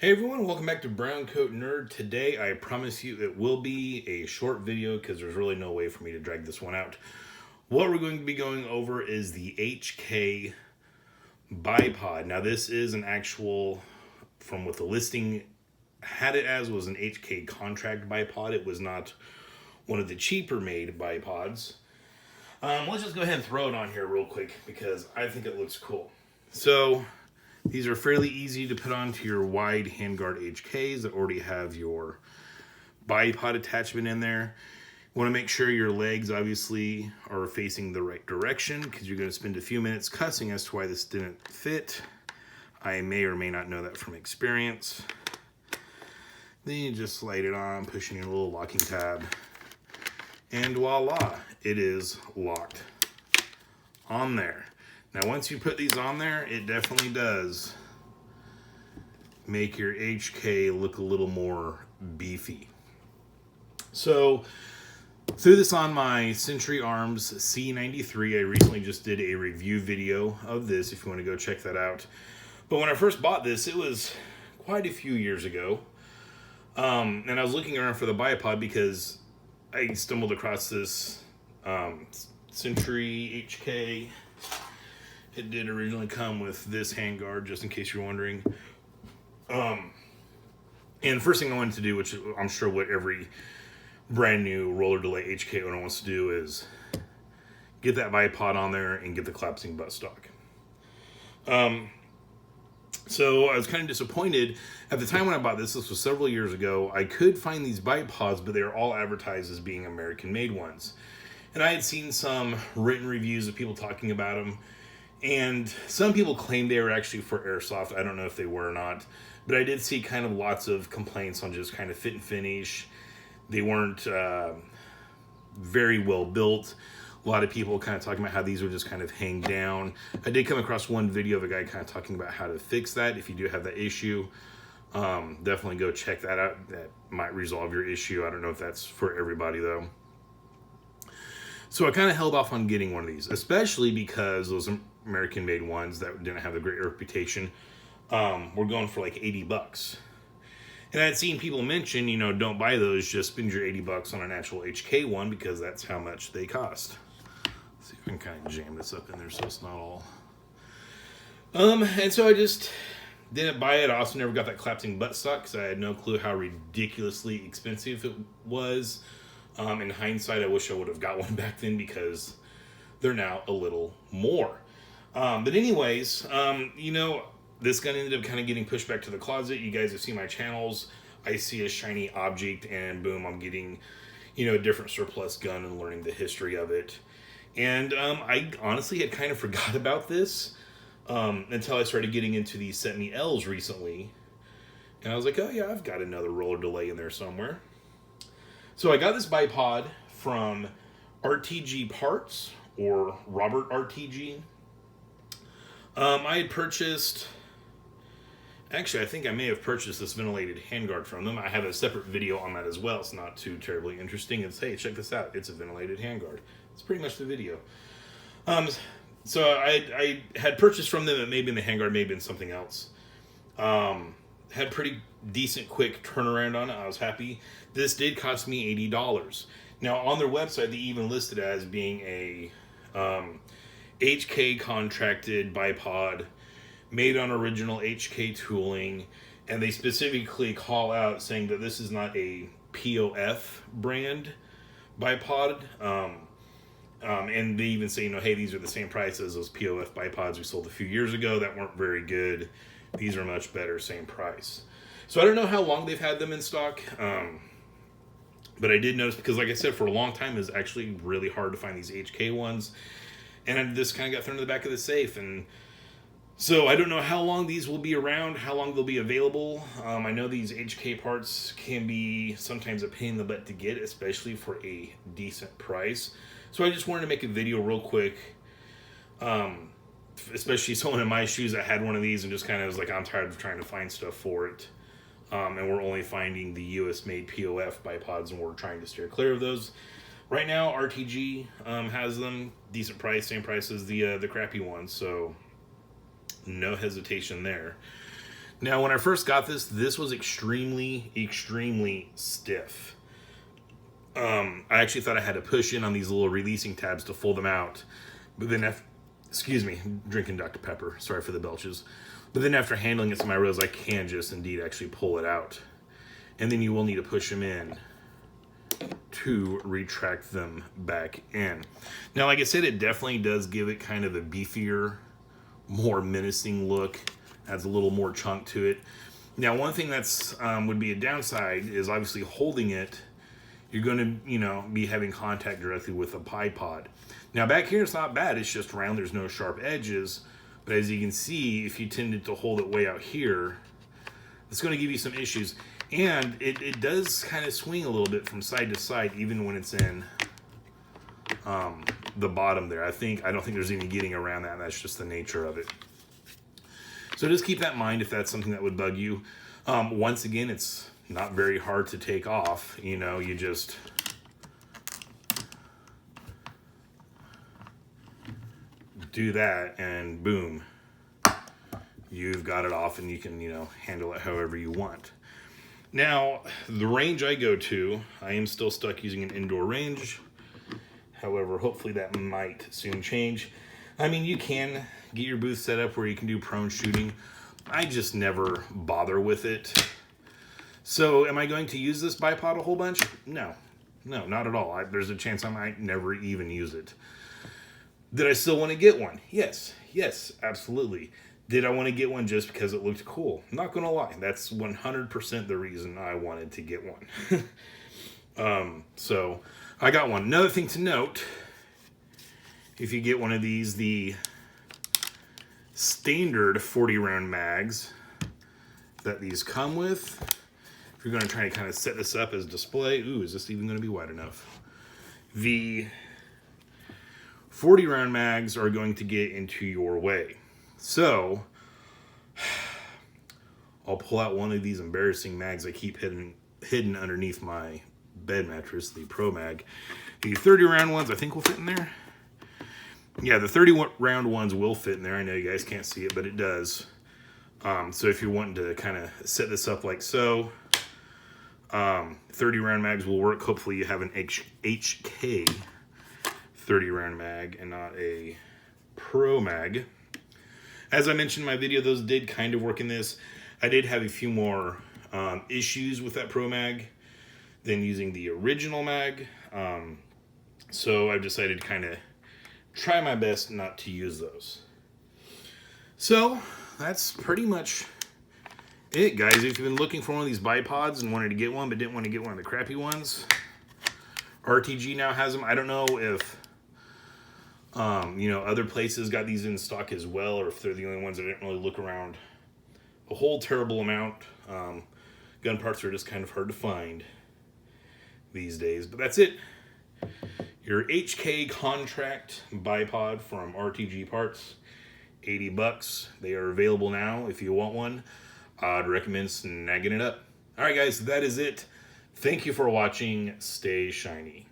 Hey everyone, welcome back to Brown Coat Nerd. Today, I promise you it will be a short video because there's really no way for me to drag this one out. What we're going to be going over is the HK Bipod. Now this is an actual, from what the listing had it as, was an HK contract bipod. It was not one of the cheaper made bipods. Let's just go ahead and throw it on here real quick because I think it looks cool. So these are fairly easy to put onto your wide handguard HKs that already have your bipod attachment in there. You want to make sure your legs obviously are facing the right direction because you're going to spend a few minutes cussing as to why this didn't fit. I may or may not know that from experience. Then you just slide it on, pushing your little locking tab, and voila, it is locked on there. Now, once you put these on there, it definitely does make your HK look a little more beefy. So, threw this on my Century Arms C93. I recently just did a review video of this, if you want to go check that out. But when I first bought this, it was quite a few years ago. And I was looking around for the bipod because I stumbled across this Century HK. It did originally come with this handguard, just in case you're wondering. And the first thing I wanted to do, which I'm sure what every brand new roller delay HK owner wants to do, is get that bipod on there and get the collapsing buttstock. So I was kind of disappointed. At the time when I bought this was several years ago, I could find these bipods, but they were all advertised as being American-made ones. And I had seen some written reviews of people talking about them. And some people claimed they were actually for airsoft. I don't know if they were or not. But I did see kind of lots of complaints on just kind of fit and finish. They weren't very well built. A lot of people kind of talking about how these would just kind of hang down. I did come across one video of a guy kind of talking about how to fix that. If you do have that issue, definitely go check that out. That might resolve your issue. I don't know if that's for everybody though. So I kind of held off on getting one of these, especially because those American-made ones that didn't have a great reputation were going for like 80 bucks. And I'd seen people mention, you know, don't buy those, just spend your 80 bucks on an actual HK one because that's how much they cost. Let's see if I can kind of jam this up in there so it's not all... And so I just didn't buy it. I also never got that collapsing buttstock because I had no clue how ridiculously expensive it was. In hindsight, I wish I would have got one back then because they're now a little more. But anyways, you know, this gun ended up kind of getting pushed back to the closet. You guys have seen my channels. I see a shiny object and boom, I'm getting, you know, a different surplus gun and learning the history of it. And I honestly had kind of forgot about this until I started getting into these Set Me L's recently. And I was like, oh yeah, I've got another roller delay in there somewhere. So I got this bipod from RTG Parts, or Robert RTG. I had purchased, actually I think I may have purchased this ventilated handguard from them. I have a separate video on that as well. It's not too terribly interesting. It's, hey, check this out. It's a ventilated handguard. It's pretty much the video. So I had purchased from them. It may have been the handguard, may have been something else. Had pretty decent quick turnaround on it. I was happy. This did cost me $80. Now on their website they even listed it as being a HK contracted bipod made on original HK tooling, and they specifically call out saying that this is not a POF brand bipod. And they even say, you know, hey, these are the same price as those POF bipods we sold a few years ago that weren't very good. These are much better, same price. So I don't know how long they've had them in stock, but I did notice, because like I said, for a long time, it was actually really hard to find these HK ones. And this kind of got thrown in the back of the safe. And so I don't know how long these will be around, how long they'll be available. I know these HK parts can be sometimes a pain in the butt to get, especially for a decent price. So I just wanted to make a video real quick, especially someone in my shoes that had one of these and just kind of was like, I'm tired of trying to find stuff for it. And we're only finding the US-made POF bipods, and we're trying to steer clear of those. Right now, RTG has them, decent price, same price as the crappy ones, so no hesitation there. Now, when I first got this was extremely, extremely stiff. I actually thought I had to push in on these little releasing tabs to fold them out. But then, excuse me, drinking Dr. Pepper. Sorry for the belches. But then after handling it, some I realized I can just indeed actually pull it out. And then you will need to push them in to retract them back in. Now, like I said, it definitely does give it kind of a beefier, more menacing look. Adds a little more chunk to it. Now, one thing that's would be a downside is obviously holding it. You're going to, be having contact directly with the bipod. Now, back here, it's not bad. It's just round. There's no sharp edges. But as you can see, if you tended to hold it way out here, it's going to give you some issues. And it does kind of swing a little bit from side to side, even when it's in the bottom there. I don't think there's any getting around that. That's just the nature of it. So just keep that in mind if that's something that would bug you. Once again, it's not very hard to take off. You just do that and boom, you've got it off, and you can, handle it however you want. Now, the range I go to, I am still stuck using an indoor range. However, hopefully that might soon change. I mean, you can get your booth set up where you can do prone shooting. I just never bother with it. So, am I going to use this bipod a whole bunch? No, not at all. There's a chance I might never even use it. Did I still want to get one? Yes, absolutely. Did I want to get one just because it looked cool? Not going to lie. That's 100% the reason I wanted to get one. So, I got one. Another thing to note, if you get one of these, the standard 40-round mags that these come with, if you're going to try to kind of set this up as display, is this even going to be wide enough? The 40-round mags are going to get into your way. So, I'll pull out one of these embarrassing mags I keep hidden underneath my bed mattress, the Pro Mag. The 30-round ones I think will fit in there. Yeah, the 30-round ones will fit in there. I know you guys can't see it, but it does. So if you're wanting to kind of set this up like so, 30-round mags will work. Hopefully you have an HK 30-round mag and not a Pro Mag. As I mentioned in my video, those did kind of work in this. I did have a few more issues with that Pro Mag than using the original mag. So I've decided to kind of try my best not to use those. So that's pretty much it, guys. If you've been looking for one of these bipods and wanted to get one but didn't want to get one of the crappy ones, RTG now has them. I don't know if other places got these in stock as well, or if they're the only ones that didn't really look around a whole terrible amount. Gun parts are just kind of hard to find these days, but that's it. Your HK contract bipod from RTG Parts, $80. They are available now if you want one. I'd recommend snagging it up. All right, guys, that is it. Thank you for watching. Stay shiny.